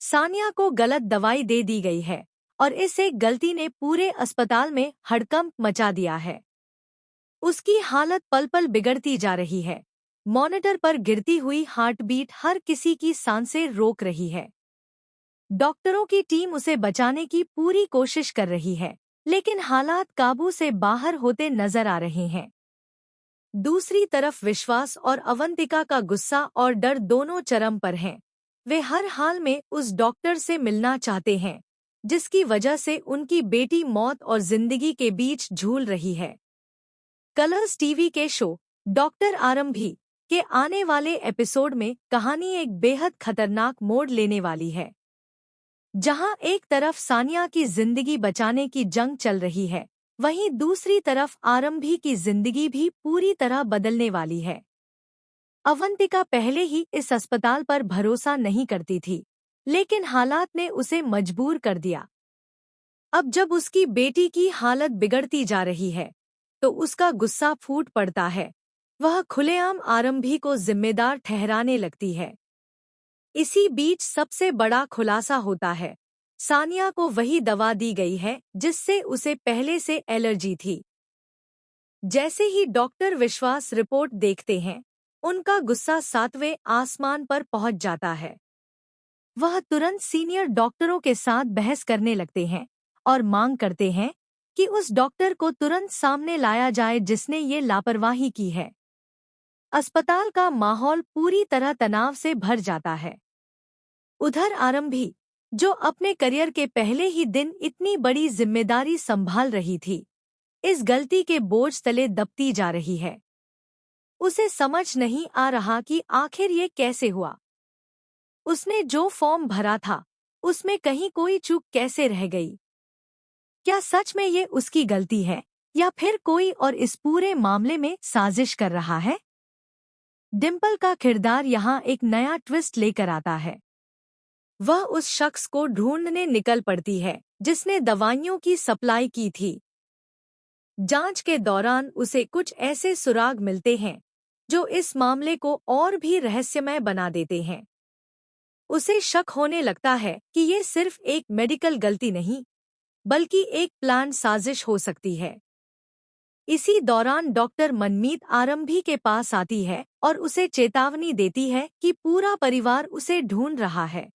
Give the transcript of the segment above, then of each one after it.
सानिया को गलत दवाई दे दी गई है और इस एक गलती ने पूरे अस्पताल में हड़कंप मचा दिया है। उसकी हालत पल पल बिगड़ती जा रही है। मॉनिटर पर गिरती हुई हार्टबीट हर किसी की सांसें रोक रही है। डॉक्टरों की टीम उसे बचाने की पूरी कोशिश कर रही है, लेकिन हालात काबू से बाहर होते नजर आ रहे हैं। दूसरी तरफ विश्वास और अवंतिका का गुस्सा और डर दोनों चरम पर हैं। वे हर हाल में उस डॉक्टर से मिलना चाहते हैं, जिसकी वजह से उनकी बेटी मौत और जिंदगी के बीच झूल रही है। कलर्स टीवी के शो डॉक्टर आरंभी के आने वाले एपिसोड में कहानी एक बेहद खतरनाक मोड़ लेने वाली है। जहां एक तरफ सानिया की जिंदगी बचाने की जंग चल रही है, वहीं दूसरी तरफ आरंभी की जिंदगी भी पूरी तरह बदलने वाली है। अवंतिका पहले ही इस अस्पताल पर भरोसा नहीं करती थी, लेकिन हालात ने उसे मजबूर कर दिया। अब जब उसकी बेटी की हालत बिगड़ती जा रही है, तो उसका गुस्सा फूट पड़ता है। वह खुलेआम आरंभी को जिम्मेदार ठहराने लगती है। इसी बीच सबसे बड़ा खुलासा होता है। सानिया को वही दवा दी गई है जिससे उसे पहले से एलर्जी थी। जैसे ही डॉक्टर विश्वास रिपोर्ट देखते हैं, उनका गुस्सा 7वें आसमान पर पहुंच जाता है। वह तुरंत सीनियर डॉक्टरों के साथ बहस करने लगते हैं और मांग करते हैं कि उस डॉक्टर को तुरंत सामने लाया जाए जिसने ये लापरवाही की है। अस्पताल का माहौल पूरी तरह तनाव से भर जाता है। उधर आरंभी, जो अपने करियर के पहले ही दिन इतनी बड़ी जिम्मेदारी संभाल रही थी, इस गलती के बोझ तले दबती जा रही है। उसे समझ नहीं आ रहा कि आखिर ये कैसे हुआ। उसने जो फॉर्म भरा था, उसमें कहीं कोई चूक कैसे रह गई। क्या सच में ये उसकी गलती है या फिर कोई और इस पूरे मामले में साजिश कर रहा है? डिम्पल का किरदार यहाँ एक नया ट्विस्ट लेकर आता है। वह उस शख्स को ढूंढने निकल पड़ती है जिसने दवाइयों की सप्लाई की थी। जांच के दौरान उसे कुछ ऐसे सुराग मिलते हैं जो इस मामले को और भी रहस्यमय बना देते हैं। उसे शक होने लगता है कि ये सिर्फ एक मेडिकल गलती नहीं, बल्कि एक प्लान साजिश हो सकती है। इसी दौरान डॉक्टर मनमीत आरंभी के पास आती है और उसे चेतावनी देती है कि पूरा परिवार उसे ढूंढ रहा है।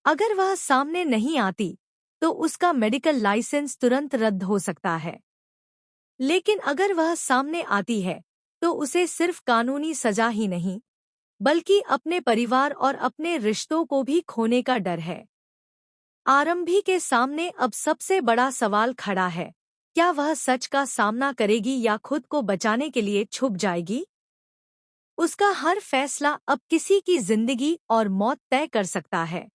अगर वह सामने नहीं आती, तो उसका मेडिकल लाइसेंस तुरंत रद्द हो सकता है। लेकिन अगर वह सामने आती है, तो उसे सिर्फ कानूनी सजा ही नहीं, बल्कि अपने परिवार और अपने रिश्तों को भी खोने का डर है। आरंभी के सामने अब सबसे बड़ा सवाल खड़ा है, क्या वह सच का सामना करेगी या खुद को बचाने के लिए छुप जाएगी? उसका हर फैसला अब किसी की जिंदगी और मौत तय कर सकता है।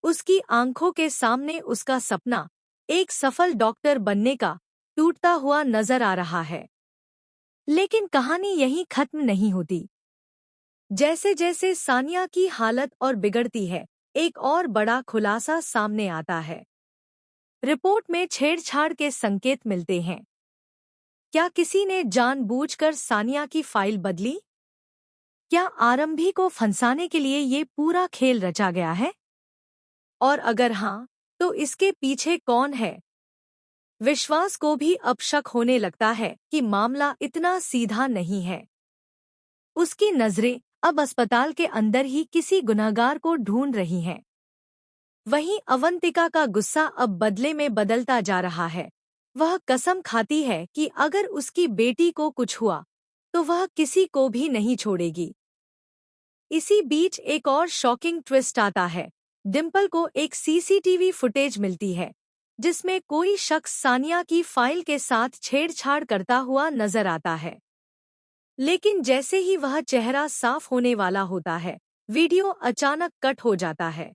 उसकी आंखों के सामने उसका सपना, एक सफल डॉक्टर बनने का, टूटता हुआ नजर आ रहा है। लेकिन कहानी यहीं खत्म नहीं होती। जैसे जैसे सानिया की हालत और बिगड़ती है, एक और बड़ा खुलासा सामने आता है। रिपोर्ट में छेड़छाड़ के संकेत मिलते हैं। क्या किसी ने जानबूझकर सानिया की फाइल बदली? क्या आरंभी को फंसाने के लिए ये पूरा खेल रचा गया है? और अगर हाँ, तो इसके पीछे कौन है? विश्वास को भी अब शक होने लगता है कि मामला इतना सीधा नहीं है। उसकी नजरें अब अस्पताल के अंदर ही किसी गुनहगार को ढूंढ रही हैं। वहीं अवंतिका का गुस्सा अब बदले में बदलता जा रहा है। वह कसम खाती है कि अगर उसकी बेटी को कुछ हुआ, तो वह किसी को भी नहीं छोड़ेगी। इसी बीच एक और शॉकिंग ट्विस्ट आता है। डिम्पल को एक सीसीटीवी फुटेज मिलती है, जिसमें कोई शख्स सानिया की फाइल के साथ छेड़छाड़ करता हुआ नजर आता है। लेकिन जैसे ही वह चेहरा साफ होने वाला होता है, वीडियो अचानक कट हो जाता है।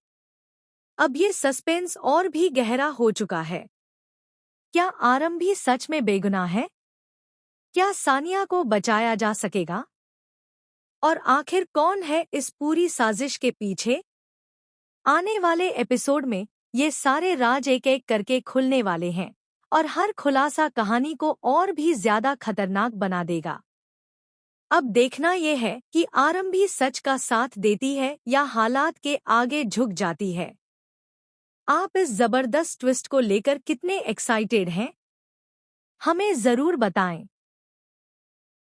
अब ये सस्पेंस और भी गहरा हो चुका है। क्या आरंभी सच में बेगुनाह है? क्या सानिया को बचाया जा सकेगा? और आखिर कौन है इस पूरी साजिश के पीछे? आने वाले एपिसोड में ये सारे राज एक एक करके खुलने वाले हैं और हर खुलासा कहानी को और भी ज्यादा खतरनाक बना देगा। अब देखना यह है कि आरम भी सच का साथ देती है या हालात के आगे झुक जाती है। आप इस जबरदस्त ट्विस्ट को लेकर कितने एक्साइटेड हैं? हमें जरूर बताएं।